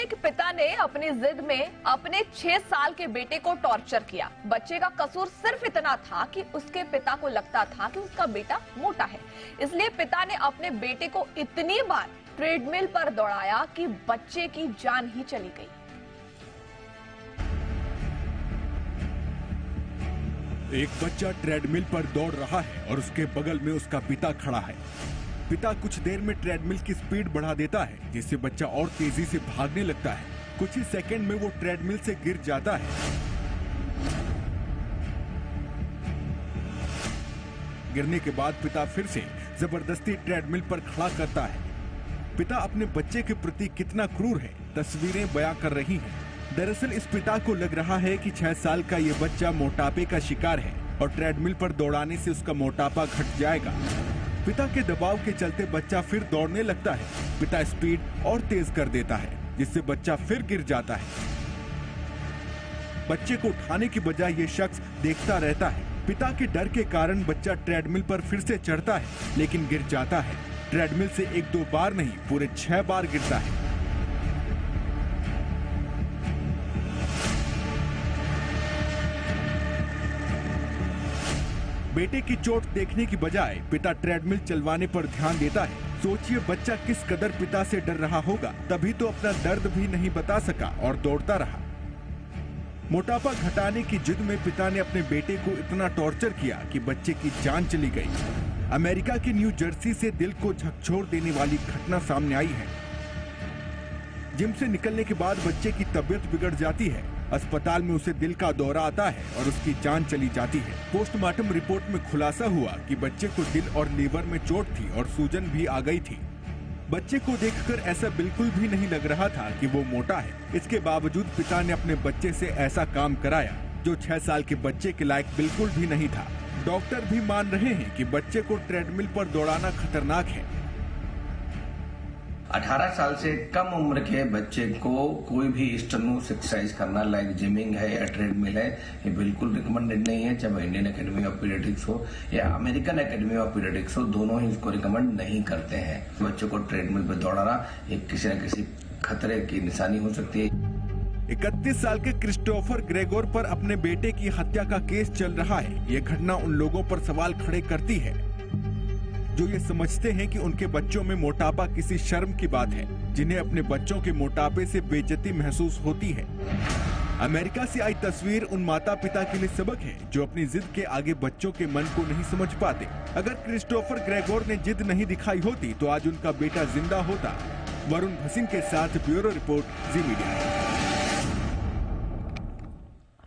एक पिता ने अपनी जिद में अपने 6 साल के बेटे को टॉर्चर किया। बच्चे का कसूर सिर्फ इतना था कि उसके पिता को लगता था कि उसका बेटा मोटा है, इसलिए पिता ने अपने बेटे को इतनी बार ट्रेडमिल पर दौड़ाया कि बच्चे की जान ही चली गई। एक बच्चा ट्रेडमिल पर दौड़ रहा है और उसके बगल में उसका पिता खड़ा है। पिता कुछ देर में ट्रेडमिल की स्पीड बढ़ा देता है, जिससे बच्चा और तेजी से भागने लगता है। कुछ ही सेकंड में वो ट्रेडमिल से गिर जाता है। गिरने के बाद पिता फिर से जबरदस्ती ट्रेडमिल पर खड़ा करता है। पिता अपने बच्चे के प्रति कितना क्रूर है, तस्वीरें बयां कर रही हैं। दरअसल इस पिता को लग रहा है कि 6 साल का ये बच्चा मोटापे का शिकार है और ट्रेडमिल पर दौड़ाने से उसका मोटापा घट जाएगा। पिता के दबाव के चलते बच्चा फिर दौड़ने लगता है। पिता स्पीड और तेज कर देता है, जिससे बच्चा फिर गिर जाता है। बच्चे को उठाने की बजाय ये शख्स देखता रहता है। पिता के डर के कारण बच्चा ट्रेडमिल पर फिर से चढ़ता है, लेकिन गिर जाता है। ट्रेडमिल से 1-2 बार नहीं, पूरे 6 बार गिरता है। बेटे की चोट देखने की बजाय पिता ट्रेडमिल चलवाने पर ध्यान देता है। सोचिए बच्चा किस कदर पिता से डर रहा होगा, तभी तो अपना दर्द भी नहीं बता सका और दौड़ता रहा। मोटापा घटाने की जिद में पिता ने अपने बेटे को इतना टॉर्चर किया कि बच्चे की जान चली गई। अमेरिका के न्यू जर्सी से दिल को झकझोर देने वाली घटना सामने आई है। जिम से निकलने के बाद बच्चे की तबीयत बिगड़ जाती है। अस्पताल में उसे दिल का दौरा आता है और उसकी जान चली जाती है। पोस्टमार्टम रिपोर्ट में खुलासा हुआ कि बच्चे को दिल और लीवर में चोट थी और सूजन भी आ गई थी। बच्चे को देखकर ऐसा बिल्कुल भी नहीं लग रहा था कि वो मोटा है। इसके बावजूद पिता ने अपने बच्चे से ऐसा काम कराया जो 6 साल के बच्चे के लायक बिल्कुल भी नहीं था। डॉक्टर भी मान रहे हैं कि बच्चे को ट्रेडमिल पर दौड़ाना खतरनाक है। 18 साल से कम उम्र के बच्चे को कोई भी स्ट्रेनुअस एक्सरसाइज करना, लाइक जिमिंग है या ट्रेडमिल है, ये बिल्कुल रिकमेंडेड नहीं है। चाहे इंडियन एकेडमी ऑफ पीडियाट्रिक्स हो या अमेरिकन एकेडमी ऑफ पीडियाट्रिक्स हो, दोनों ही इसको रिकमेंड नहीं करते हैं। बच्चों को ट्रेडमिल पर दौड़ाना एक किसी न किसी खतरे की निशानी हो सकती है। 31 साल के क्रिस्टोफर ग्रेगोर पर अपने बेटे की हत्या का केस चल रहा है। ये घटना उन लोगों पर सवाल खड़े करती है जो ये समझते हैं कि उनके बच्चों में मोटापा किसी शर्म की बात है, जिन्हें अपने बच्चों के मोटापे से बेइज्जती महसूस होती है। अमेरिका से आई तस्वीर उन माता पिता के लिए सबक है जो अपनी जिद के आगे बच्चों के मन को नहीं समझ पाते। अगर क्रिस्टोफर ग्रेगोर ने जिद नहीं दिखाई होती तो आज उनका बेटा जिंदा होता। वरुण भसीन के साथ ब्यूरो रिपोर्ट, जी मीडिया।